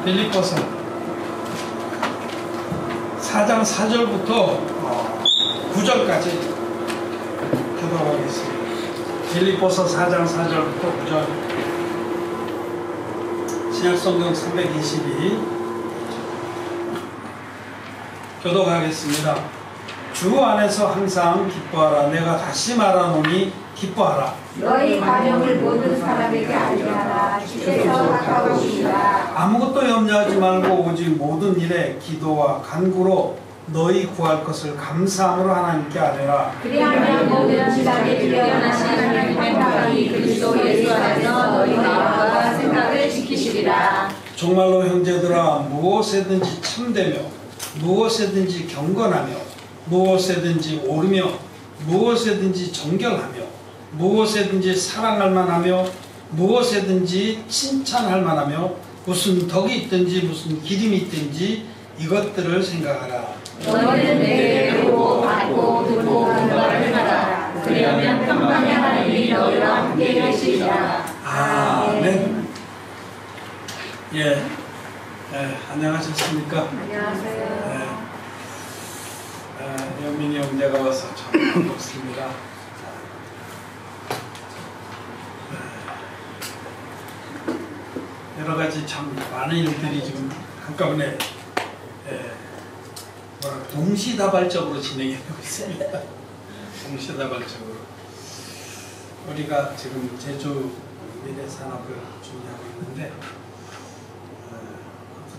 빌립보서 4장 4절부터 9절까지 교독하겠습니다. 빌립보서 4장 4절부터 9절. 신약성경 322 교독하겠습니다. 주 안에서 항상 기뻐하라. 내가 다시 말하노니 기뻐하라. 너희 가정을 모든 사람에게 알게 하라. 주께서 가까우시라. 아무것도 염려하지 말고 오직 모든 일에 기도와 간구로 너희 구할 것을 감사함으로 하나님께 아뢰라. 그리하면 모든 지각에 뛰어나신 하나님의 평강이 그리스도 예수 안에서 너희 마음과 생각을 지키시리라. 정말로 형제들아, 무엇에든지 참되며 무엇에든지 경건하며 무엇에든지 옳으며 무엇에든지 정결하며 무엇에든지 사랑할 만하며 무엇에든지 칭찬할 만하며 무슨 덕이 있든지 무슨 기림이 있든지 이것들을 생각하라. 너희는 내게 보고 받고 듣고 분별을 하라. 그러면 평강의 하나님이 너희와 함께 하시리라. 아멘. 예, 안녕하셨습니까? 안녕하세요. 영민이 형제가 와서 참 반갑습니다. 여러 가지 참 많은 일들이 지금 한꺼번에 동시다발적으로 진행이 되고 있습니다. 동시다발적으로. 우리가 지금 제주 미래산업을 준비하고 있는데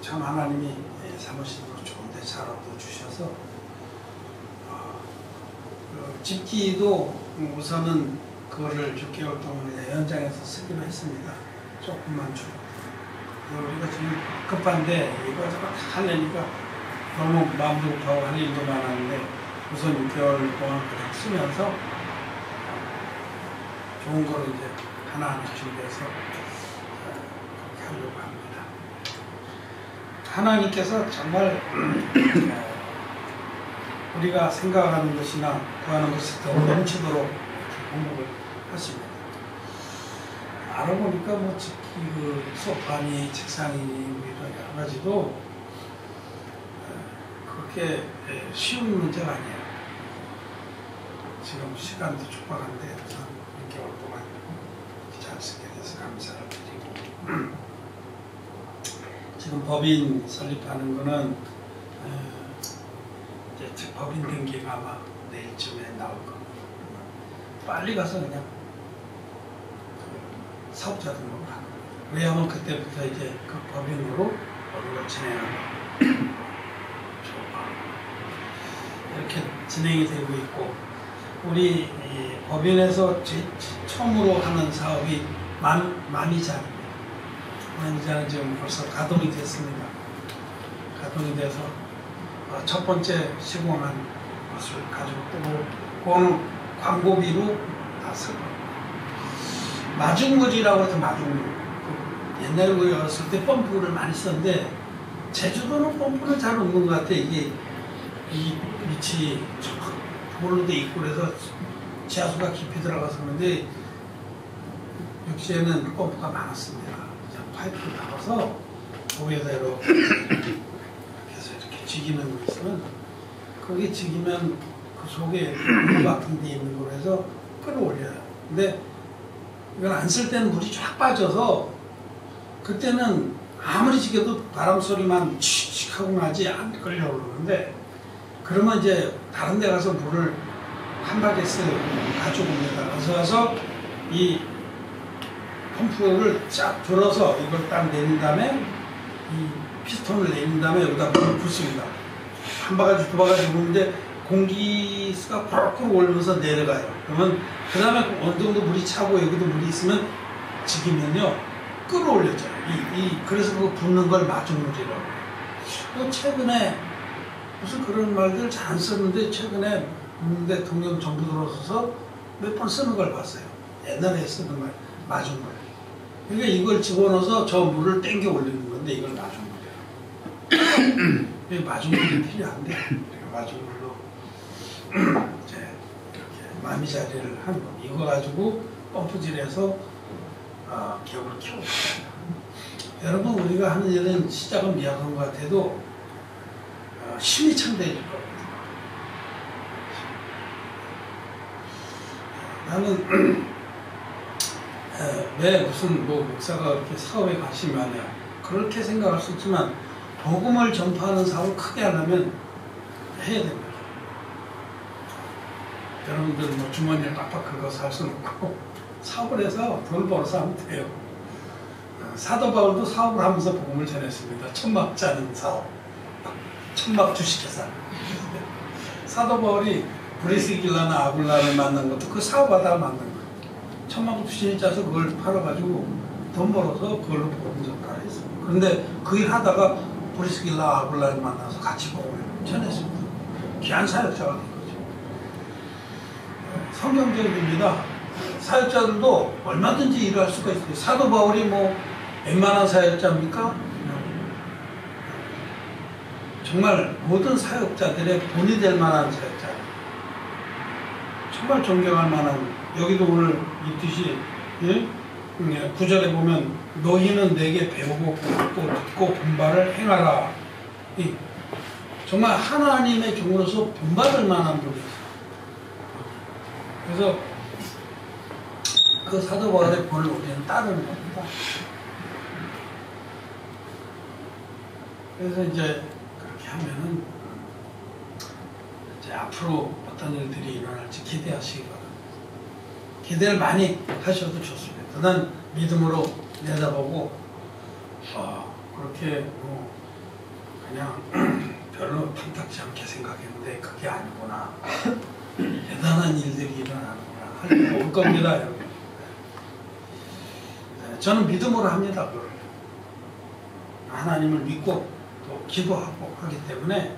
참 하나님이 사무실로 좋은데 자료도 주셔서 집기도 우선은 그거를 6개월 동안 현장에서 쓰기로 했습니다. 조금만 주고 우리가 지금 급한데 이거저거 다 하려니까 너무 마음도 급하고 할 일도 많았는데 우선 6개월 동안 그냥 쓰면서 좋은 거를 이제 하나하나 준비해서 그렇게 하려고 합니다. 하나님께서 정말 우리가 생각하는 것이나 구하는 것이 더 넘치도록 공급을 하십니다. 알아보니까 뭐 그 소파니 책상이 이런 여러 가지도 그렇게 쉬운 문제가 아니에요. 지금 시간도 촉박한데 6개월 동안 잘 쓰게 돼서 감사를 드리고 지금 법인 설립하는 거는 이제 법인 등기가 아마 내일쯤에 나올 겁니다. 빨리 가서 그냥 그 사업자 등록을 하는 거예요. 왜냐하면 그때부터 이제 그 법인으로 모든 걸 진행하고 이렇게 진행이 되고 있고 우리 법인에서 처음으로 하는 사업이 만이자입니다. 만이자는 지금 벌써 가동이 됐습니다. 가동이 돼서 첫 번째 시공한 것을 가지고 또 그거는 광고비로 다 쓰고 마중물이라고 해서 마중물 옛날에 우리 어렸을 때 펌프를 많이 썼는데 제주도는 펌프를 잘 없는 것 같아. 이게 이 밑이 돌로 돼 있고 그래서 지하수가 깊이 들어가서 그런데 육지에는 펌프가 많았습니다. 파이프를 달아서 거기에다 이렇게 해서 이렇게 지기는 거 있으면 거기 지기면 그 속에 물 같은 데 있는 거로 해서 끌어올려요. 근데 이건 안 쓸 때는 물이 쫙 빠져서 그때는 아무리 지겨도 바람 소리만 칙칙 하고 나지 안 끌려오르는데 그러면 이제 다른 데 가서 물을 한 바게스 가져옵니다. 가서 이 펌프를 쫙 들어서 이걸 딱 내린 다음에 이 피스톤을 내린 다음에 여기다 물을 붓습니다. 한 바가지 두 바가지 부는데 공기수가 펄펄 올면서 내려가요. 그러면 그 다음에 어느 정도 물이 차고 여기도 물이 있으면 지기면요 끌어올려져요. 그래서 그거 붓는 걸 마중물이라고 해요. 최근에 무슨 그런 말들 잘 안 썼는데 최근에 문재인 대통령 정부 들어서서 몇 번 쓰는 걸 봤어요. 옛날에 쓰는 말 마중물. 그러니까 이걸 집어넣어서 저 물을 땡겨 올리는 건데 이걸 마중물이에요. 마중물이 필요한데 마중물로 이제 이렇게 마미자리를 하는 겁니다. 이거 가지고 펌프질해서 기업을 키우고 있습니다. 여러분 우리가 하는 일은 시작은 미약한 것 같아도 힘이 창대해질 겁니다. 나는 왜 무슨 뭐 목사가 그렇게 사업에 관심이 많냐 그렇게 생각할 수 있지만 복음을 전파하는 사업을 크게 하려면 해야 됩니다. 여러분들 뭐 주머니에 빡빡 긁어서 할 수는 없고 사업을 해서 돈을 벌어서 하면 돼요. 사도 바울도 사업을 하면서 복음을 전했습니다. 천막 짜는 사업, 천막 주식회사. 사도 바울이 브리스길라나 아굴라를 만난 것도 그 사업하다가 만든 거예요. 천막 주식을 짜서 그걸 팔아가지고 돈 벌어서 그걸로 복음 전파를 했어요. 그런데 그 일 하다가 브리스길라 아굴라를 만나서 같이 복음을 전했습니다. 귀한 사역자가 된 거죠. 성경적입니다. 사역자들도 얼마든지 일을 할 수가 있어요. 사도 바울이 뭐 웬만한 사역자입니까? 정말 모든 사역자들의 본이 될 만한 사역자. 정말 존경할 만한, 여기도 오늘 있듯이, 예? 9절에 보면 너희는 내게 배우고 듣고 본받을 행하라. 정말 하나님의 종으로서 본받을 만한 분이었어요. 그래서 그 사도 바울의 본을 우리는 따르는 겁니다. 그래서 이제 그렇게 하면은 이제 앞으로 어떤 일들이 일어날지 기대하시기 바랍니다. 기대를 많이 하셔도 좋습니다. 난 믿음으로 내다보고 그렇게 뭐 그냥 별로 탐탁지 않게 생각했는데 그게 아니구나. 대단한 일들이 일어나는구나. 할 일 올 겁니다, 여러분. 저는 믿음으로 합니다. 그걸. 하나님을 믿고 또 기도하고 하기 때문에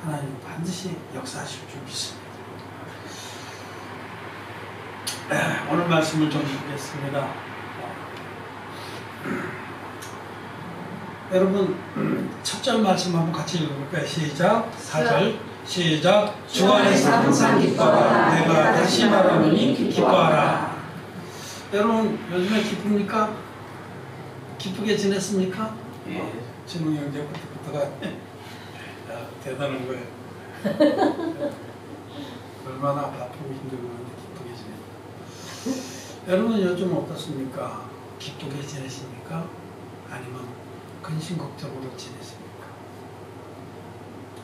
하나님 반드시 역사하실 줄 믿습니다. 오늘 말씀을 좀 보겠습니다. 여러분 첫 절 말씀 한번 같이 읽어볼까요? 시작. 4절 시작. 주 안에서 항상 기뻐하라. 내가 다시 말하노니 기뻐하라. 여러분 요즘에 기쁩니까? 기쁘게 지냈습니까? 예. 진웅이 형제부터가 대단한 거예요. 얼마나 바쁘고 힘들고 하는데 기쁘게 지내요. 여러분 요즘 어떻습니까? 기쁘게 지내십니까? 아니면 근심 걱정으로 지내십니까?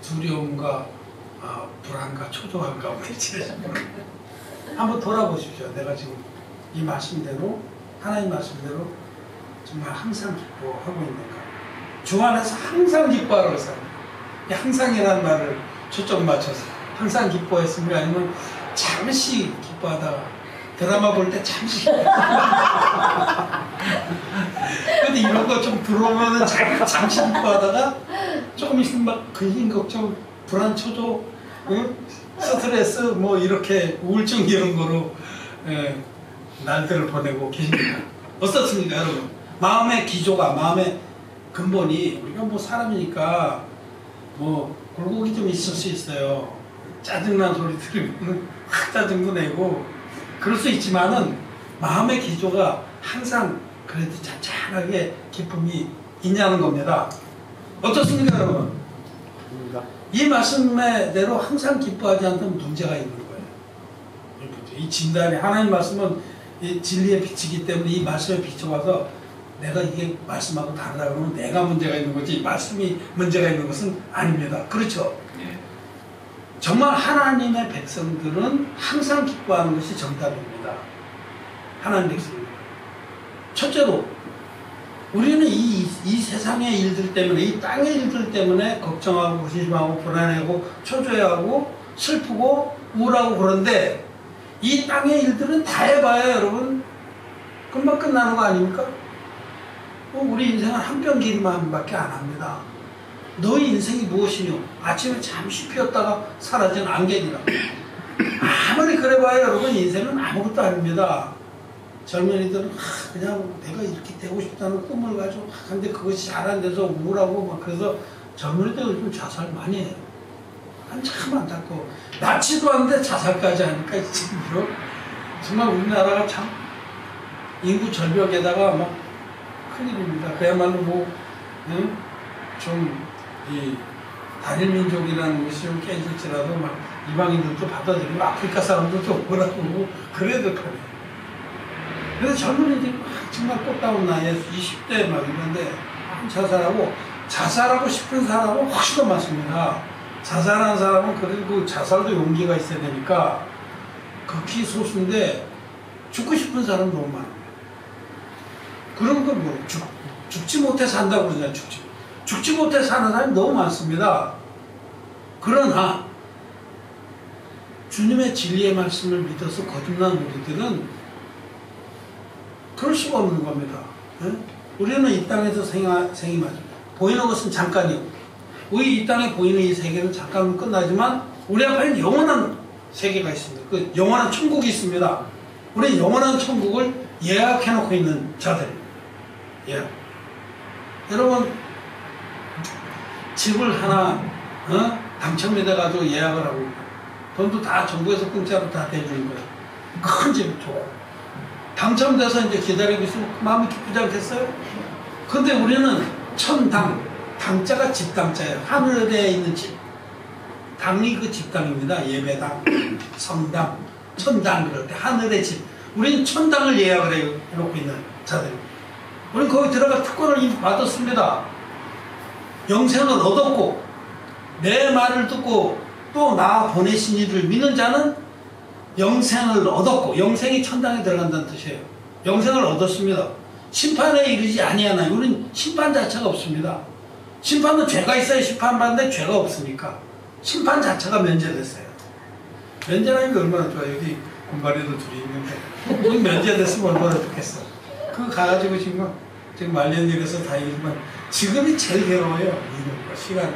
두려움과 불안과 초조함 가운데 지내십니까? 한번 돌아보십시오. 내가 지금 이 말씀대로 하나님 말씀대로 정말 항상 기뻐하고 있는가? 주 안에서 항상 기뻐하라고 삽니다. 항상이라는 말을 초점 맞춰서 항상 기뻐했습니까? 아니면 잠시 기뻐하다가 드라마 볼 때 잠시 근데 이런 거 좀 들어오면은 잠시 기뻐하다가 조금 있으면 막 근심 걱정 불안 초조 스트레스 뭐 이렇게 우울증 이런 거로 날들을 보내고 계십니다. 어떻습니까 여러분? 마음의 기조가 마음의 근본이 우리가 뭐 사람이니까 뭐 굴곡이 좀 있을 수 있어요. 짜증난 소리 들으면 확 짜증도 내고 그럴 수 있지만은 마음의 기조가 항상 그래도 잔잔하게 기쁨이 있냐는 겁니다. 어떻습니까 여러분? 이 말씀대로 항상 기뻐하지 않으면 문제가 있는 거예요. 이 진단이 하나님 말씀은 이 진리의 빛이기 때문에 이 말씀에 비춰봐서 내가 이게 말씀하고 다르다 그러면 내가 문제가 있는 거지 말씀이 문제가 있는 것은 아닙니다. 그렇죠? 예. 정말 하나님의 백성들은 항상 기뻐하는 것이 정답입니다. 하나님 백성들. 첫째로 우리는 이 세상의 일들 때문에 이 땅의 일들 때문에 걱정하고 의심하고 불안해하고 초조해하고 슬프고 우울하고 그런데 이 땅의 일들은 다 해봐야 여러분 금방 끝나는 거 아닙니까? 우리 인생은 한 뼘 길이만밖에 안 합니다. 너의 인생이 무엇이뇨? 아침에 잠시 피었다가 사라지는 안개니라. 아무리 그래봐야 여러분 인생은 아무것도 아닙니다. 젊은이들은 그냥 내가 이렇게 되고 싶다는 꿈을 가지고 근데 그것이 잘 안 돼서 우울하고 막 그래서 젊은이들 요즘 자살 많이 해요. 참 안타까워. 낳지도 않는데 자살까지 하니까 지금 정말 우리나라가 참 인구 절벽에다가 막 큰일입니다. 그야말로 뭐, 이 단일 민족이라는 것이 좀 깨질지라도 막 이방인들도 받아들이고 아프리카 사람들도 오라고 그래도 그래. 그래서 젊은이들이 막 정말 꽃다운 나이에 20대 막 이런데 자살하고 싶은 사람은 훨씬 더 많습니다. 자살한 사람은 그리고 자살도 용기가 있어야 되니까 극히 소수인데 죽고 싶은 사람은 너무 많아요. 그런 건 뭐 죽지 못해 산다고 그러잖아요. 죽지 못해 사는 사람이 너무 많습니다. 그러나 주님의 진리의 말씀을 믿어서 거듭난 우리들은 그럴 수가 없는 겁니다. 우리는 이 땅에서 생임하죠. 보이는 것은 잠깐이고 우리 이 땅에 보이는 이 세계는 잠깐은 끝나지만 우리 앞에는 영원한 세계가 있습니다. 그 영원한 천국이 있습니다. 우리는 영원한 천국을 예약해놓고 있는 자들. 예. 여러분 집을 하나 당첨이 돼가지고 예약을 하고 돈도 다 정부에서 공짜로 다 대주는 거예요. 큰 집 좋고 당첨돼서 이제 기다리고 있으면 마음이 기쁘지 않겠어요? 근데 우리는 천당, 당자가 집당자예요. 하늘에 있는 집. 당이 그 집당입니다. 예배당, 성당, 천당 그럴 때 하늘의 집. 우리는 천당을 예약을 해놓고 있는 자들입니다. 우리는 거기 들어가 특권을 이미 받았습니다. 영생을 얻었고 내 말을 듣고 또 나 보내신 이를 믿는 자는 영생을 얻었고 영생이 천당에 들어간다는 뜻이에요. 영생을 얻었습니다. 심판에 이르지 아니하나요? 우리는 심판 자체가 없습니다. 심판은 죄가 있어야 심판받는데 죄가 없으니까 심판 자체가 면제됐어요. 면제라는 게 얼마나 좋아요. 여기 군발이도 둘이 있는데 우리 면제됐으면 얼마나 좋겠어. 그거 가가지고 지금 말년일에서 다니지만 지금이 제일 괴로워요. 이런 거 시간이.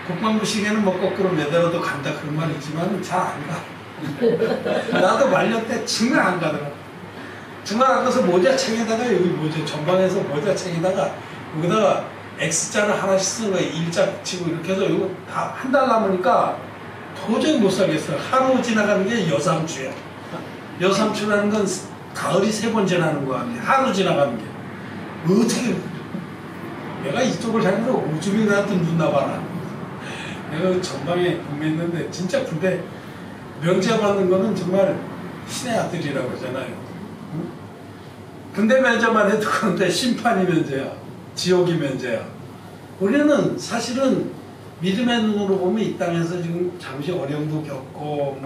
국방부 시계는 뭐 거꾸로 매달아도 간다 그런 말 있지만 잘 안 가. 나도 말년 때 정말 안 가더라고. 정말 안 가서 모자챙에다가 여기 전방에서 모자챙에다가 여기다가 X자를 하나씩 쓰는 거예요. 일자 치고 이렇게 해서 이거 다 한 달 남으니까 도저히 못 살겠어요. 하루 지나가는 게 여삼주야. 여삼주라는 건 가을이 3번 지나는 거 같아. 하루 지나가는 게. 어떻게 내가 이쪽을 향해서 오줌이라도 눈나 봐라. 내가 전방에 근무했는데 진짜 군대 명제 받는 거는 정말 신의 아들이라고 하잖아요. 응? 군대 면제만 해도 그런데 심판이 면제야. 지옥이 면제야. 우리는 사실은 믿음의 눈으로 보면 이 땅에서 지금 잠시 어려움도 겪고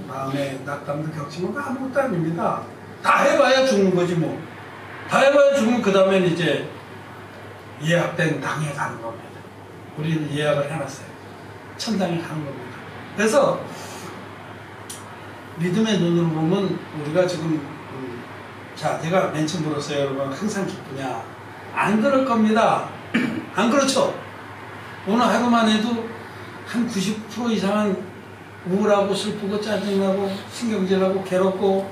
마음의 낙담도 겪지만 아무것도 아닙니다. 다 해봐야 죽는 거지 뭐. 다 해봐야 죽으면 그 다음엔 이제 예약된 당에 가는 겁니다. 우리는 예약을 해놨어요. 천당에 가는 겁니다. 그래서 믿음의 눈으로 보면 우리가 지금 자 제가 맨 처음 물었어요. 여러분 항상 기쁘냐? 안 그럴 겁니다. 안 그렇죠? 오늘 하루만 해도 한 90% 이상은 우울하고 슬프고 짜증나고 신경질하고 괴롭고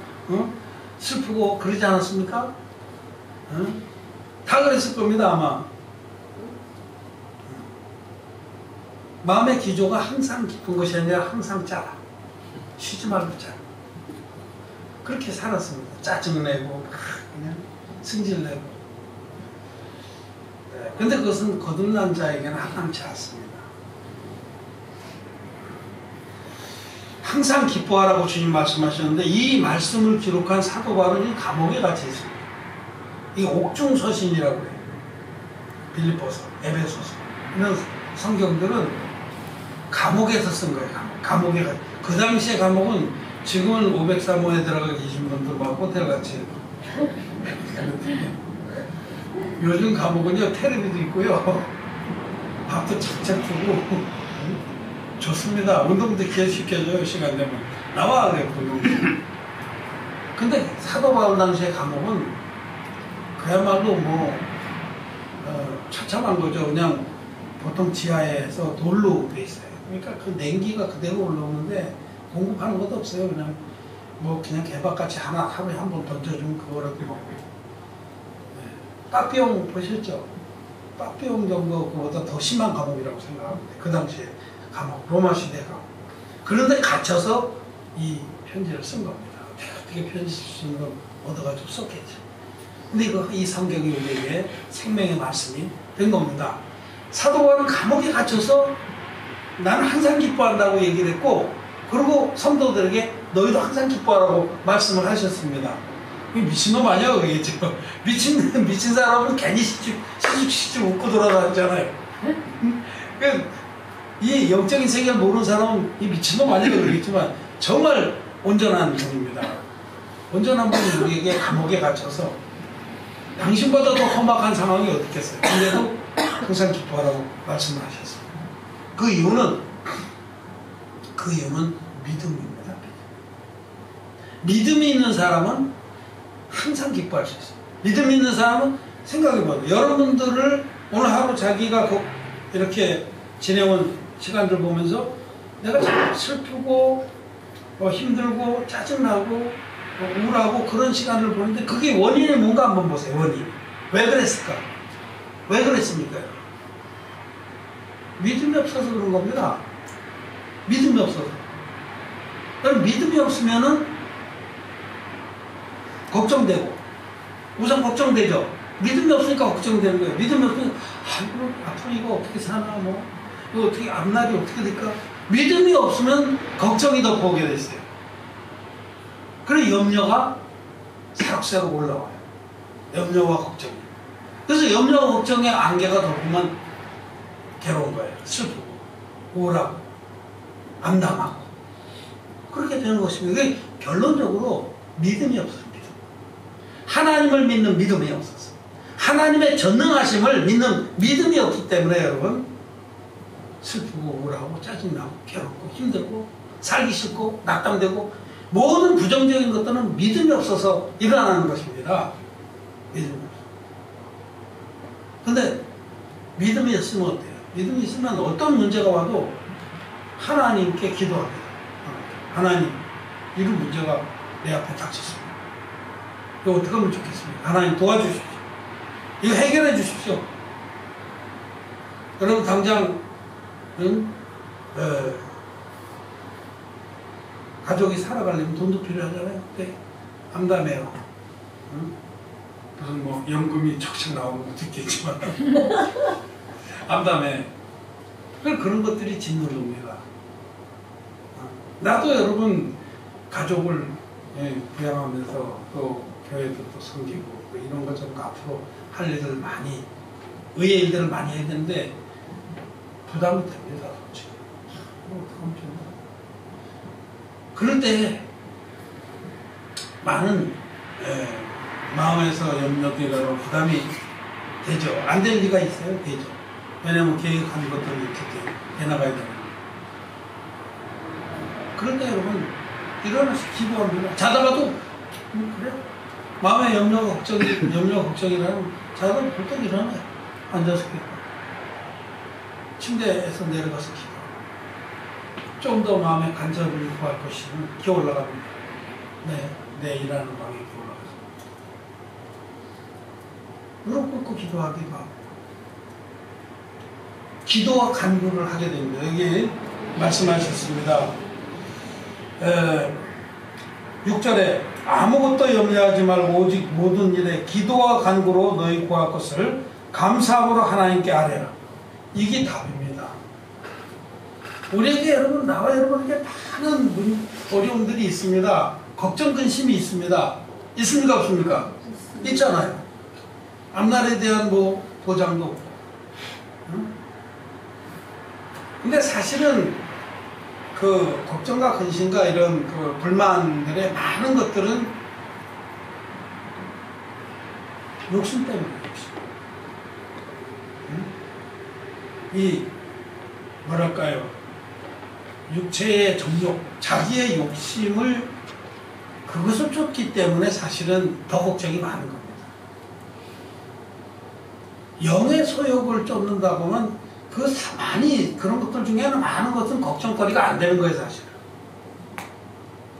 슬프고 그러지 않았습니까? 다 그랬을 겁니다 아마. 마음의 기조가 항상 기쁜 것이 아니라 항상 짜라. 쉬지 말고 짜. 그렇게 살았습니다. 짜증내고 그냥 승질내고. 근데 그것은 거듭난 자에게는 합당치 않습니다. 항상 기뻐하라고 주님 말씀하셨는데 이 말씀을 기록한 사도 바울이 감옥에 갇혀 있습니다. 이게 옥중서신이라고 해요. 빌립보서, 에베소서 이런 성경들은 감옥에서 쓴 거예요. 감옥에 가. 그 당시에 감옥은 지금은 503호에 들어가 계신 분들 막 호텔같이 요즘 감옥은요 텔레비도 있고요 밥도 착착 주고 좋습니다. 운동도 기회시켜줘요. 시간 되면 나와 그래 운동. 근데 사도 바울 당시의 감옥은 그야말로 처참한 거죠. 그냥 보통 지하에서 돌로 돼 있어요. 그러니까 그 냉기가 그대로 올라오는데 공급하는 것도 없어요. 그냥 개밥같이 하루에 한 번 던져주면 그거라도 먹고. 빠삐용 보셨죠? 빠삐용 정도 그보다 더 심한 감옥이라고 생각합니다. 그 당시에 감옥, 로마 시대 감옥. 그런데 갇혀서 이 편지를 쓴 겁니다. 어떻게 편지 쓸 수 있는 건 얻어가지고 썼겠죠. 근데 이 성경이 우리에게 생명의 말씀이 된 겁니다. 사도 바울은 감옥에 갇혀서 나는 항상 기뻐한다고 얘기를 했고, 그리고 성도들에게 너희도 항상 기뻐하라고 말씀을 하셨습니다. 미친놈 아니야 그러겠죠. 미친 사람은 괜히 시죽시죽 웃고 돌아다니잖아요. 이 영적인 세계를 모르는 사람은 이 미친놈 아니야 그러겠지만 정말 온전한 분입니다. 온전한 분이 우리에게 감옥에 갇혀서 당신보다 더 험악한 상황이 어떻겠어요. 근데도 항상 기뻐하라고 말씀을 하셨습니다. 그 이유는 믿음입니다. 믿음이 있는 사람은 항상 기뻐할 수 있어요. 믿음이 있는 사람은 생각해봐요. 여러분들을 오늘 하루 자기가 이렇게 지내온 시간들 보면서 내가 슬프고 힘들고 짜증나고 우울하고 그런 시간을 보는데 그게 원인이 뭔가 한번 보세요. 원인. 왜 그랬을까? 왜 그랬습니까? 믿음이 없어서 그런 겁니다. 믿음이 없어서. 그럼 믿음이 없으면은 걱정되고, 우선 걱정되죠. 믿음이 없으니까 걱정되는 거예요. 믿음이 없으면 앞으로 이거 어떻게 사나, 이거 어떻게 앞날이 어떻게 될까? 믿음이 없으면 걱정이 더 보게 됐어요. 그래서 염려가 새록새록 올라와요. 염려와 걱정이. 그래서 염려와 걱정의 안개가 덮으면 괴로운 거예요. 슬프고, 우울하고, 암담하고. 그렇게 되는 것입니다. 그게 결론적으로 믿음이 없어요. 하나님을 믿는 믿음이 없어서. 하나님의 전능하심을 믿는 믿음이 없기 때문에 여러분, 슬프고, 우울하고, 짜증나고, 괴롭고, 힘들고, 살기 싫고, 낙담되고, 모든 부정적인 것들은 믿음이 없어서 일어나는 것입니다. 믿음이 없어서. 근데 믿음이 있으면 어때요? 믿음이 있으면 어떤 문제가 와도 하나님께 기도합니다. 하나님, 이런 문제가 내 앞에 닥쳤습니다. 이거 어떻게 하면 좋겠습니까? 하나님 도와주십시오. 이거 해결해 주십시오. 여러분 당장 가족이 살아가려면 돈도 필요하잖아요. 네. 암담해요. 무슨 연금이 척척 나오는 것도 있겠지만 암담해. 그런 것들이 짓누릅니다. 나도 여러분 가족을 부양하면서 또 교회도 또 섬기고 이런 것 좀 앞으로 할 일들 많이 의의 일들을 많이 해야 되는데 부담이 됩니다. 솔직히. 어떡하면 좋나. 그럴 때 많은 마음에서 염려되고 부담이 되죠. 안 될 리가 있어요. 되죠. 왜냐하면 계획한 것들을 이렇게 해나가야 되는. 그럴 때 여러분 일어나서 기도합니다. 자다가도 그래 마음에 염려가 걱정이라면 자다가 벌떡 일어나요. 앉아서 기도. 침대에서 내려가서 기도. 좀 더 마음에 간절을 구할 것이면 기어 올라갑니다. 내 일하는 방에 기어 올라가서 무릎 꿇고 기도하기도 하고 기도와 간구를 하게 됩니다. 여기 말씀하셨습니다. 6절에 아무것도 염려하지 말고 오직 모든 일에 기도와 간구로 너희 구할 것을 감사함으로 하나님께 아뢰라. 이게 답입니다. 우리에게 여러분, 나와 여러분에게 많은 어려움들이 있습니다. 걱정, 근심이 있습니다. 있습니까? 없습니까? 있잖아요. 앞날에 대한 보장도 없고. 근데 사실은 그 걱정과 근심과 이런 그 불만들의 많은 것들은 욕심 때문이에요. 이 뭐랄까요? 육체의 정욕, 자기의 욕심을 그것을 쫓기 때문에 사실은 더 걱정이 많은 겁니다. 영의 소욕을 쫓는다고 하면 그런 것들 중에는 많은 것은 걱정거리가 안 되는 거예요, 사실은.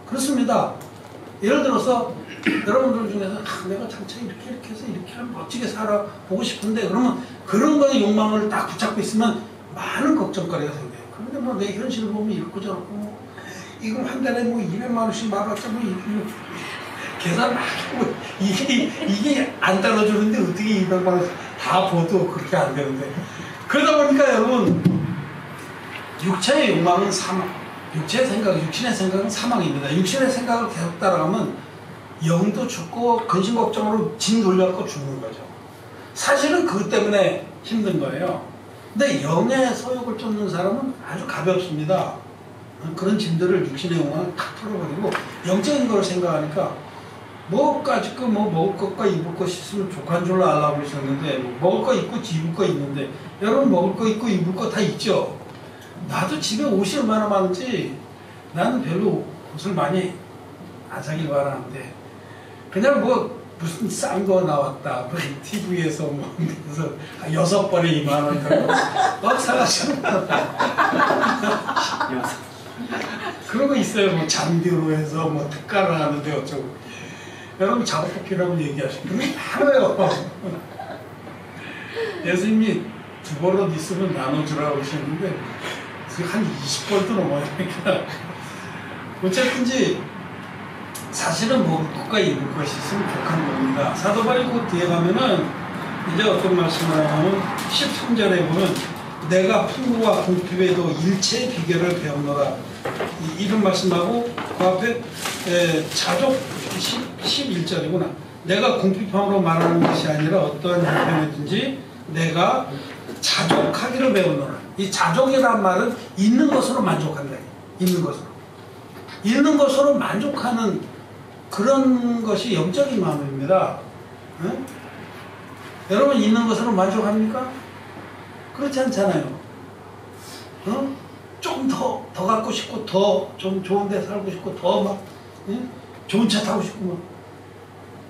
그렇습니다. 예를 들어서 여러분들 중에서 내가 장차 이렇게 해서 이렇게 하면 멋지게 살아보고 싶은데 그러면 그런 거에 욕망을 딱 붙잡고 있으면 많은 걱정거리가 생겨요. 그런데 내 현실을 보면 이렇고 저렇고 이걸 한 달에 200만 원씩 말았자 계산 막 하고 이게 안 따라주는데 어떻게 200만 원 다 보도 그렇게 안 되는데. 그러다 보니까 여러분, 육체의 욕망은 사망, 육체의 생각, 육신의 생각은 사망입니다. 육신의 생각을 계속 따라가면 영도 죽고 근심 걱정으로 진 돌려갖고 죽는 거죠. 사실은 그것 때문에 힘든 거예요. 근데 영의 소욕을 쫓는 사람은 아주 가볍습니다. 그런 짐들을 육신의 욕망을 탁 털어버리고 영적인 걸 생각하니까 뭐까짓 거 뭐 먹을 것과 입을 것 있으면 족한 줄로 알라고 그러셨는데 뭐 먹을 거 있고 입을 거 있는데 여러분 먹을 거 있고 입을 거 다 있죠. 나도 집에 옷이 얼마나 많은지 나는 별로 옷을 많이 안 사길 바라는데 그냥 뭐 무슨 싼 거 나왔다 뭐 TV에서 뭐 그래서 6벌에 2만 원 정도 막 사가지고 그런 거 있어요. 뭐 잔디로 해서 뭐 특가를 하는데 어쩌고. 여러분 작업복이라고 얘기하시고 그게 많아요. 예수님이 2벌옷 있으면 나눠주라고 하셨는데 한 20벌도 넘어가니까 어쨌든지 사실은 먹을 것과 입을 것이 있으면 족한 겁니다. 사도 바울이 그 뒤에 가면은 이제 어떤 말씀을 하냐면 13절에 보면 내가 풍부와 궁핍에도 일체의 비결을 배우노라 이런 말씀하고 그 앞에 자족 11절이구나. 내가 궁핍함으로 말하는 것이 아니라 어떠한 형편이든지 내가 자족하기를 배우노라. 이 자족이란 말은 있는 것으로 만족한다. 있는 것으로. 있는 것으로 만족하는 그런 것이 영적인 마음입니다. 응? 여러분 있는 것으로 만족합니까? 그렇지 않잖아요. 응? 좀 더 갖고 싶고 더 좀 좋은 데 살고 싶고 더 막 좋은 차 타고 싶고 뭐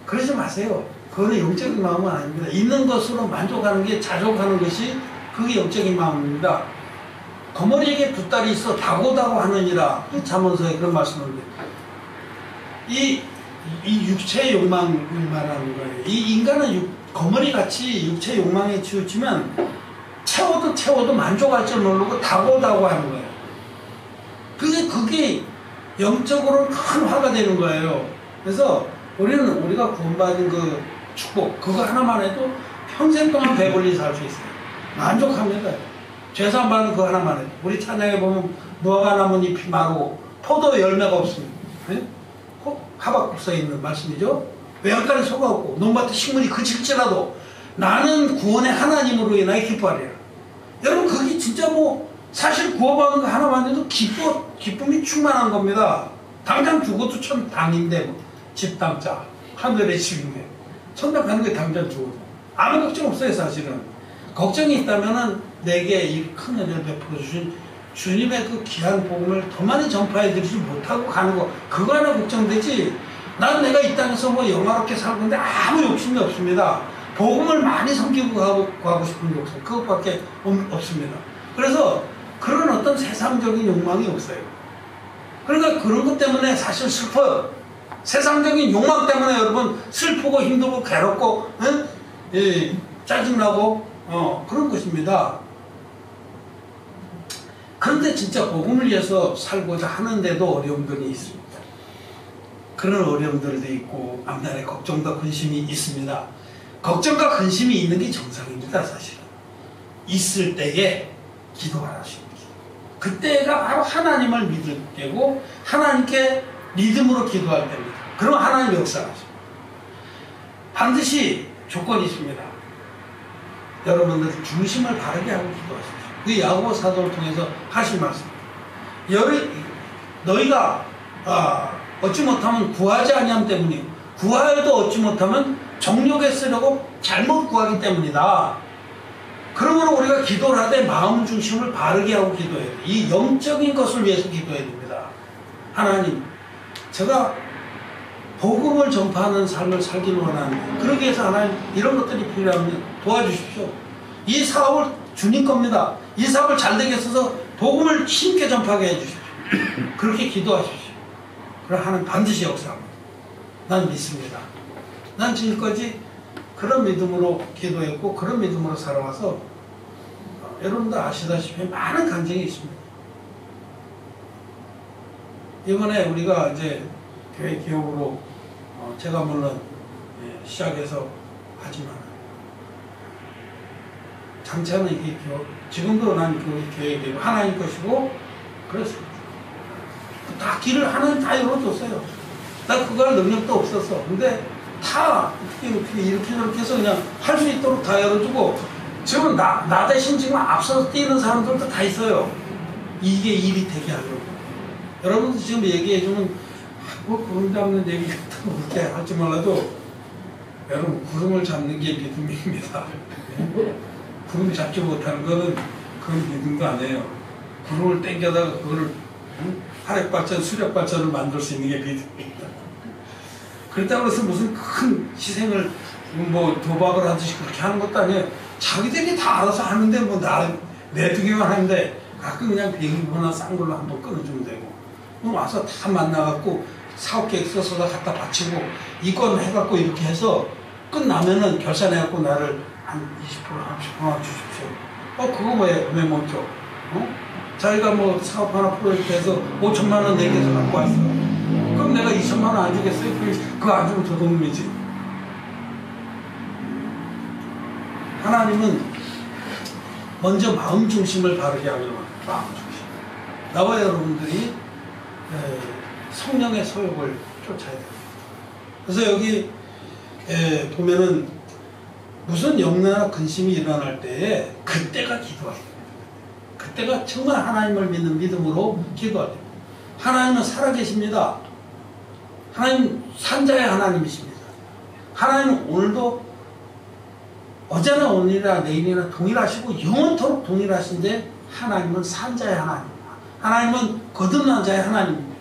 그러지 마세요. 그거는 영적인 마음은 아닙니다. 있는 것으로 만족하는 게 자족하는 것이 그게 영적인 마음입니다. 거머리에게 2딸이 있어 다고다고 하느니라. 잠언서에 그런 말씀을 해요. 이 육체의 욕망을 말하는 거예요. 이 인간은 거머리같이 육체의 욕망에 치우치면 채워도 만족할 줄 모르고 다고다고 하는 거예요. 그게 영적으로 큰 화가 되는 거예요. 그래서 우리가 구원받은 그 축복 그거 하나만 해도 평생 동안 배불리 살 수 있어요. 만족합니다. 죄사함받는 그거 하나만 해도. 우리 찬양에 보면 무화과 나뭇잎이 마르고 포도 열매가 없습니다. 네? 하박국 써 있는 말씀이죠. 외양간에 소가 없고 논밭에 식물이 그칠지라도 나는 구원의 하나님으로 인하여 기뻐하리라. 여러분 그게 진짜 뭐 사실 구원받은 거 하나만 해도 기쁨이 충만한 겁니다. 당장 죽어도 천당인데 뭐. 집 당자 하늘의 집인데 천당 가는 게 당장 죽어도 아무 걱정 없어요. 사실은 걱정이 있다면은 내게 이 큰 은혜를 베풀어 주신 주님의 그 귀한 복음을 더 많이 전파해드리지 못하고 가는 거 그거 하나 걱정되지. 난 내가 이 땅에서 뭐 영화롭게 살고 있는데 아무 욕심이 없습니다. 복음을 많이 섬기고 가고 싶은 욕심 그것밖에 없습니다. 그래서 그런 어떤 세상적인 욕망이 없어요. 그러니까 그런 것 때문에 사실 슬퍼요. 세상적인 욕망 때문에 여러분 슬프고 힘들고 괴롭고 짜증나고 그런 것입니다. 그런데 진짜 복음을 위해서 살고자 하는데도 어려움들이 있습니다. 그런 어려움들도 있고 앞날에 걱정과 근심이 있습니다. 걱정과 근심이 있는 게 정상입니다. 사실은 있을 때에 기도하십니다. 그때가 바로 하나님을 믿을 때고 하나님께 믿음으로 기도할 때입니다. 그럼 하나님 역사하십니다. 반드시 조건이 있습니다. 여러분들 중심을 바르게 하고 기도하십시오. 그 야고보 사도를 통해서 하신 말씀. 너희가 얻지 못하면 구하지 아니함 때문이요. 구하여도 얻지 못하면 정욕에 쓰려고 잘못 구하기 때문이다. 그러므로 우리가 기도를 하되 마음 중심을 바르게 하고 기도해야 돼요. 이 영적인 것을 위해서 기도해야 됩니다. 하나님, 제가 복음을 전파하는 삶을 살기를 원하는데 그러기 위해서 하나님 이런 것들이 필요하면 도와주십시오. 이 사업을 주님 겁니다. 이 사업을 잘되게 써서 복음을 힘있게 전파하게 해주십시오. 그렇게 기도하십시오. 그럼 하나님 반드시 역사합니다. 난 믿습니다. 난 지금까지 그런 믿음으로 기도했고 그런 믿음으로 살아와서 여러분도 아시다시피 많은 간증이 있습니다. 이번에 우리가 이제 교회 기업으로 제가 물론 시작해서 하지만 장차는 이게 지금도 난 그 계획이 하나님 것이고 그렇습니다. 다 길을 하나님 다 열어줬어요. 나 그거 할 능력도 없었어. 근데 다 어떻게 이렇게 저렇게 해서 그냥 할 수 있도록 다 열어주고 지금 나 대신 지금 앞서서 뛰는 사람들도 다 있어요. 이게 일이 되게 하려고. 여러분들 지금 얘기해주면 뭐 구름 잡는 얘기 같은 거 그렇게 할지 몰라도 여러분 구름을 잡는 게 믿음입니다. 구름 잡지 못하는 거는 그건 믿음도 아니에요. 구름을 당겨다가 그거를 화력발전, 수력발전을 만들 수 있는 게 믿음입니다. 그렇다고 해서 무슨 큰 희생을 뭐 도박을 하듯이 그렇게 하는 것도 아니에요. 자기들이 다 알아서 하는데 뭐 내두기만 하는데 가끔 그냥 비행기보나 싼 걸로 한번 끊어주면 되고 그럼 와서 다 만나갖고 사업계획 써서 갖다 바치고 이건 해갖고 이렇게 해서 끝나면은 결산해갖고 나를 한 20% 30%만 주십시오. 그거 왜 못 줘? 자기가 뭐 사업 하나 프로젝트해서 5천만 원 내게서 갖고 왔어. 그럼 내가 2천만 원 안 주겠어요? 그거 안 주면 도둑놈이지. 하나님은 먼저 마음 중심을 바르게 하려고 마음 중심. 나와 여러분들이 성령의 소욕을 쫓아야 됩니다. 그래서 여기 보면은 무슨 염려나 근심이 일어날 때에 그때가 기도할 때입니다. 그때가 정말 하나님을 믿는 믿음으로 기도할 때입니다. 하나님은 살아계십니다. 하나님 산자의 하나님이십니다. 하나님은 오늘도 어제나 오늘이나 내일이나 동일하시고 영원토록 동일하신데 하나님은 산자의 하나님입니다. 하나님은 거듭난 자의 하나님입니다.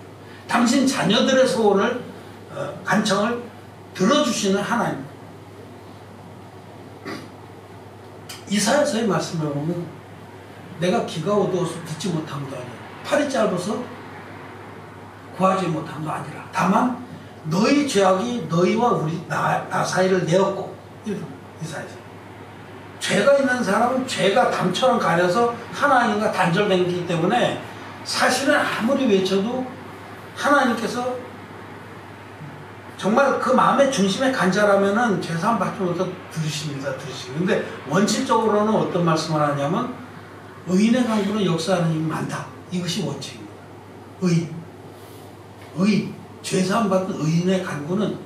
당신 자녀들의 소원을 간청을 들어주시는 하나님입니다. 이사야서의 말씀을 보면 내가 귀가 어두워서 듣지 못함도 아니라 팔이 짧아서 구하지 못함도 아니라 다만 너희 죄악이 너희와 나 사이를 내었고 이사야서 죄가 있는 사람은 죄가 담처럼 가려서 하나님과 단절된 거기 때문에 사실은 아무리 외쳐도 하나님께서 정말 그 마음의 중심에 간절하면은 죄사함 받지 못해서 들으십니다. 근데 원칙적으로는 어떤 말씀을 하냐면 의인의 강구는 역사하는 힘이 많다. 이것이 원칙입니다. 죄사함 받는 의인의 간구는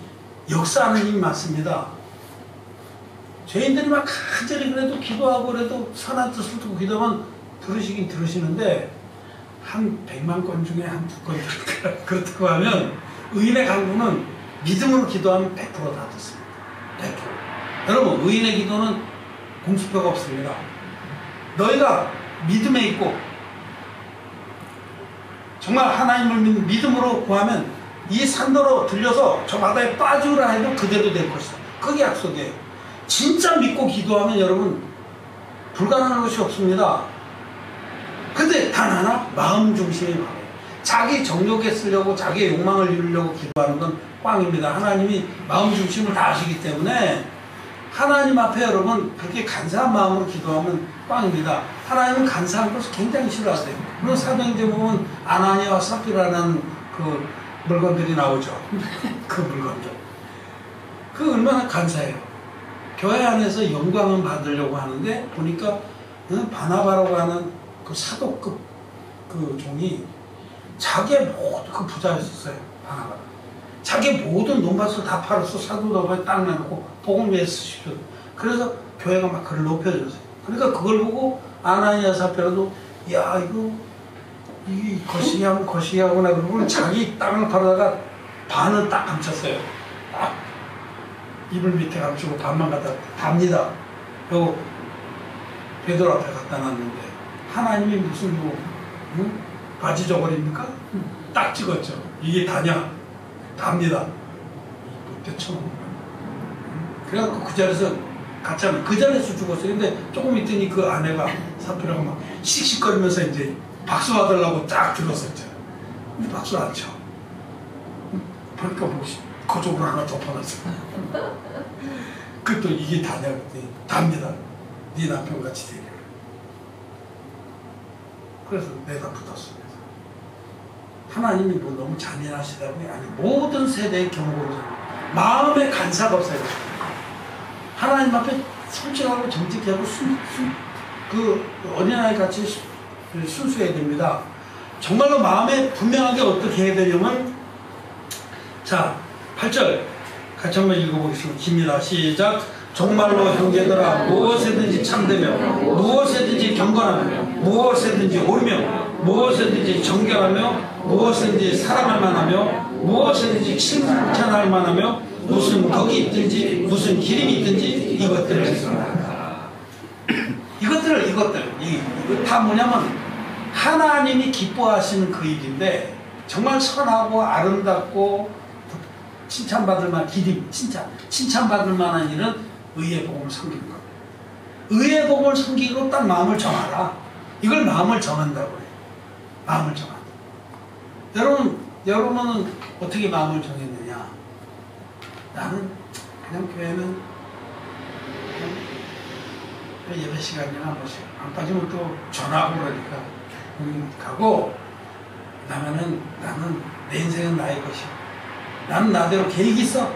역사하는 힘이 많습니다. 죄인들이 막 간절히 그래도 기도하고 그래도 선한 뜻을 두고 기도하면 들으시긴 들으시는데 한 100만 건 중에 한 2건 그렇다고 하면 의인의 간구는 믿음으로 기도하면 100% 다 듣습니다. 100%. 여러분 의인의 기도는 공수표가 없습니다. 너희가 믿음에 있고 정말 하나님을 믿는 믿음으로 구하면 이 산도로 들려서 저 바다에 빠지라 해도 그대로 될 것이다. 그게 약속이에요. 진짜 믿고 기도하면 여러분 불가능한 것이 없습니다. 근데 단 하나 마음 중심이 바로 자기 정욕에 쓰려고 자기의 욕망을 이루려고 기도하는 건 꽝입니다. 하나님이 마음 중심을 다 아시기 때문에 하나님 앞에 여러분 그렇게 간사한 마음으로 기도하면 꽝입니다. 하나님은 간사한 것을 굉장히 싫어하세요. 물론 사도행전 보면 아나니아와 삽비라는 그 물건들이 나오죠. 그 물건들. 그 얼마나 간사해요. 교회 안에서 영광을 받으려고 하는데 보니까 바나바라고 하는 그 사도급 그 종이 자기의 모든 그 부자였었어요. 바나바라. 자기 모든 논밭을 다 팔아서 사도덕에 딱 내놓고 복음 위에 쓰십시오. 그래서 교회가 막 그를 높여줬어요. 그러니까 그걸 보고 아나니아 삽비라도 야 이게 거시기 하면 거시기 하구나 그러고 자기 땅을 팔아다가 반은 딱 감췄어요. 딱 이불 밑에 감추고 반만 갖다 답니다. 그리고 베드로 앞에 갖다 놨는데 하나님이 무슨 바지 저고리입니까? 딱 찍었죠. 이게 다냐? 답니다. 그때 처음. 그래갖고 그 자리에서 갔잖아요. 그 자리에서 죽었어요. 근데 조금 있더니 그 아내가 사피라고 막 씩씩거리면서 이제 박수 받으려고 딱 들었었죠. 근데 박수 안 쳐. 그러니까 뭐 그쪽으로 하나 덮어놨어. 그또 이게 다냐? 그랬더니 답니다. 네 남편같이 되게. 그래서 내가 붙었습니다. 하나님이 뭐 너무 잔인하시다고요? 아니 모든 세대의 경고를 마음에 간사가 없어요. 하나님 앞에 솔직하고 정직하고 그 어린아이 같이 순수해야 됩니다. 정말로 마음에 분명하게 어떻게 해야 되냐면, 자, 8절 같이 한번 읽어보겠습니다. 깁니다. 시작. 정말로 형제들아, 무엇에든지 참되며 무엇에든지 경건하며 무엇에든지 옳으며 무엇에든지 정결하며 무엇에든지 사랑할 만하며 무엇에든지 칭찬할 만하며 무슨 덕이 있든지 무슨 기림이 있든지 이것들을 했습니다. 이것들 이거 다 뭐냐면 하나님이 기뻐하시는 그 일인데, 정말 선하고 아름답고 칭찬받을 만한 기림, 칭찬받을 만한 일은 의의 복음을 섬기는 겁니다. 의의 복음을 섬기고 딱 마음을 정하라. 이걸 마음을 정한다고 해요. 마음을 정한다. 여러분은 어떻게 마음을 정했느냐? 나는 그냥 교회는 그냥 예배 시간이나 한 번씩 안 빠지면 또 전화하고 그러니까 가고, 그다음에는 나는 내 인생은 나의 것이야. 나는 나대로 계획이 있어.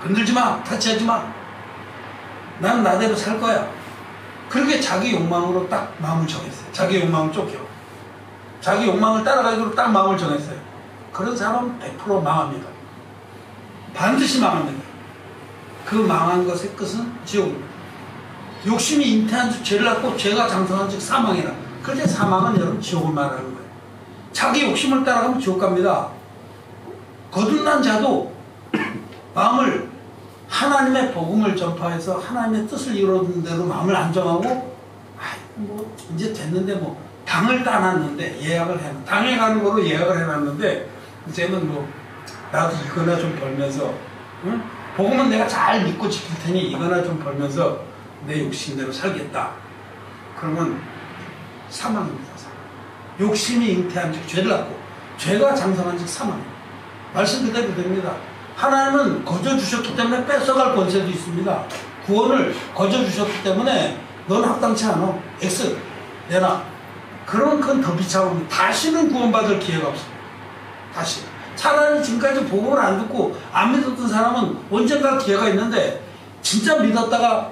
건들지 마, 터치하지 마. 나는 나대로 살 거야. 그렇게 자기 욕망으로 딱 마음을 정했어요. 자기 욕망을 쫓겨. 자기 욕망을 따라가기로 딱 마음을 정했어요. 그런 사람은 100% 망합니다. 반드시 망합니다. 그 망한 것의 끝은 지옥입니다. 욕심이 잉태한 즉 죄를 낳고 죄가 장성한 즉 사망이라. 그런데 사망은 여러분 지옥을 말하는 거예요. 자기 욕심을 따라가면 지옥 갑니다. 거듭난 자도 마음을 하나님의 복음을 전파해서 하나님의 뜻을 이루는 대로 마음을 안 정하고, 뭐 이제 됐는데 뭐 당을 따놨는데 예약을 해, 당에 가는 거로 예약을 해놨는데 이제는 뭐 나도 이거나 좀 벌면서, 응? 복음은 내가 잘 믿고 지킬 테니 이거나 좀 벌면서 내 욕심대로 살겠다. 그러면 사망입니다. 사망. 욕심이 잉태한 즉 죄를 낳고 죄가 장성한 즉 사망입니다. 말씀 그대로 됩니다. 하나님은 거저 주셨기 때문에 뺏어갈 권세도 있습니다. 구원을 거저 주셨기 때문에 넌 합당치 않아. X 내놔. 그런 건 더 비참합니다. 다시는 구원받을 기회가 없습니다. 다시. 차라리 지금까지 복음을 안 듣고 안 믿었던 사람은 언젠가 기회가 있는데, 진짜 믿었다가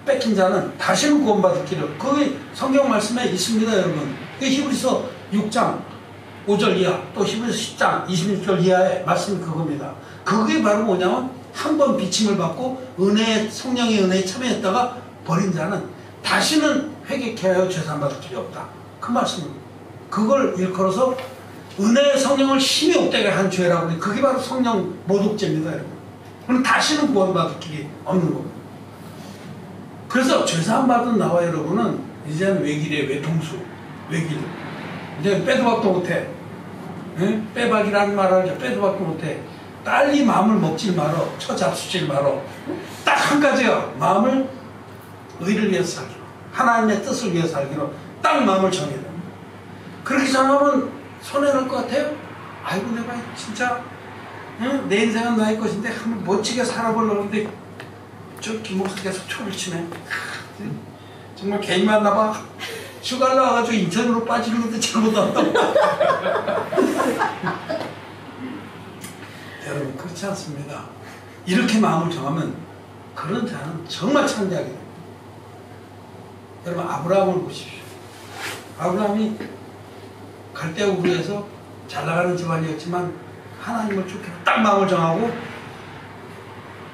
뺏긴 자는 다시는 구원받을 길을, 그게 성경 말씀에 있습니다. 여러분, 히브리서 6장 5절 이하, 또 히브리서 10장 26절 이하의 말씀이 그겁니다. 그게 바로 뭐냐면, 한 번 비침을 받고 성령의 은혜에 참여했다가 버린 자는 다시는 회개케 하여 죄산받을 길이 없다. 그 말씀입니다. 그걸 일컬어서 은혜의 성령을 힘이 없게 한 죄라고 해요. 그게 바로 성령 모독죄입니다, 여러분. 그럼 다시는 구원받을 길이 없는 겁니다. 그래서 죄사함받은 나와 여러분은 이제는 외길이에요. 외통수, 외길. 이제 빼도 박도 못해. 응? 빼박이라는 말을 하죠. 빼도 박도 못해. 빨리 마음을 먹질 말어. 처잡수질 말어. 딱 한 가지야. 마음을 의를 위해서 살기로, 하나님의 뜻을 위해서 살기로 딱 마음을 정해야 됩니다. 그렇게 정하면 손해날 것 같아요? 아이고, 내가 진짜, 응? 내 인생은 나의 것인데 한번 멋지게 살아보려고 하는데 저 김목사 계속 초를 치네. 정말 괜히 만나봐. 휴가 나와가지고 인천으로 빠지는 것도 잘못한다고. 여러분, 그렇지 않습니다. 이렇게 마음을 정하면 그런 자는 정말 창대하게 됩니다. 여러분, 아브라함을 보십시오. 아브라함이 갈대아 우르에서 잘 나가는 집안이었지만 하나님을 쫓기로 딱 마음을 정하고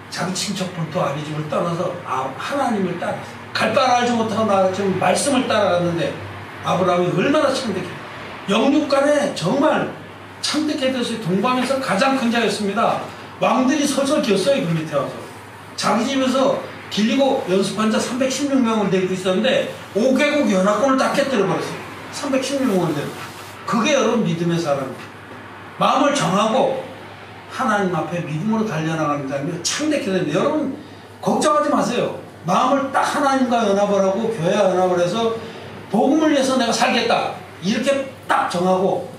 자기 친척 본토 아비집을 떠나서 하나님을 따랐어요. 갈 바를 알지 못하고 나 지금 말씀을 따라갔는데 아브라함이 얼마나 창대해. 영육간에 정말 창대해 돼서 동방에서 가장 큰 자였습니다. 왕들이 설설 기었어요. 그 밑에 와서. 자기 집에서 길리고 연습한 자 316명을 데리고 있었는데 5개국 연합군을 다 깨뜨려버렸어요. 316명을 데리고. 그게 여러분 믿음의 사람입니다. 마음을 정하고 하나님 앞에 믿음으로 달려나가는 자면 창대케 됩니다. 여러분, 걱정하지 마세요. 마음을 딱 하나님과 연합을 하고 교회와 연합을 해서 복음을 위해서 내가 살겠다, 이렇게 딱 정하고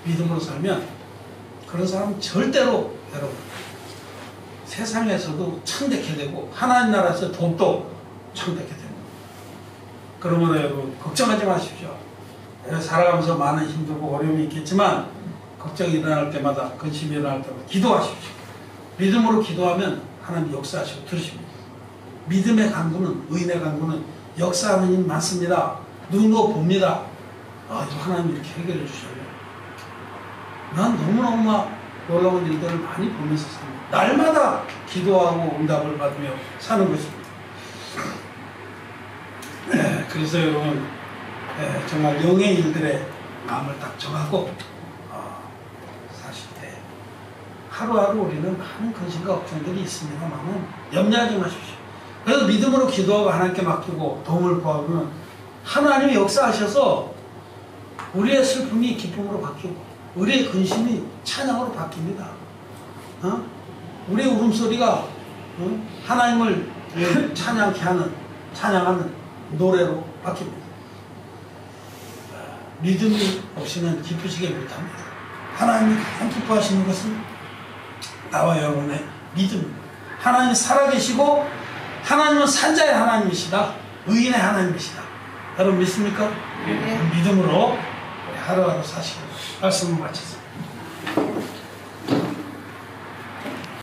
믿음으로 살면 그런 사람은 절대로 여러분 세상에서도 창대케 되고 하나님 나라에서 더욱더 창대케 됩니다. 그러므로 여러분, 걱정하지 마십시오. 살아가면서 많은 힘들고 어려움이 있겠지만 걱정이 일어날 때마다, 근심이 일어날 때마다 기도하십시오. 믿음으로 기도하면 하나님 역사하시고 들으십니다. 믿음의 강구는, 의인의 강구는 역사하는 힘 많습니다. 눈으로 봅니다. 아, 이거 하나님 이렇게 해결해 주셨네. 난 너무너무 놀라운 일들을 많이 보면서 삽니다. 날마다 기도하고 응답을 받으며 사는 것입니다. 그래서 여러분, 정말 영의 일들에 마음을 딱 정하고 사실 때 하루하루 우리는 많은 근심과 걱정들이 있습니다만은 염려하지 마십시오. 그래서 믿음으로 기도하고 하나님께 맡기고 도움을 구하면 하나님이 역사하셔서 우리의 슬픔이 기쁨으로 바뀌고 우리의 근심이 찬양으로 바뀝니다. 우리의 울음소리가 하나님을 찬양하는 노래로 바뀝니다. 믿음이 없이는 기쁘시게 못합니다. 하나님이 가장 기뻐하시는 것은 나와 여러분의 믿음입니다. 하나님이 살아계시고 하나님은 산자의 하나님이시다. 의인의 하나님이시다. 여러분 믿습니까? 네. 믿음으로 하루하루 사시고 말씀을 마치겠습니다.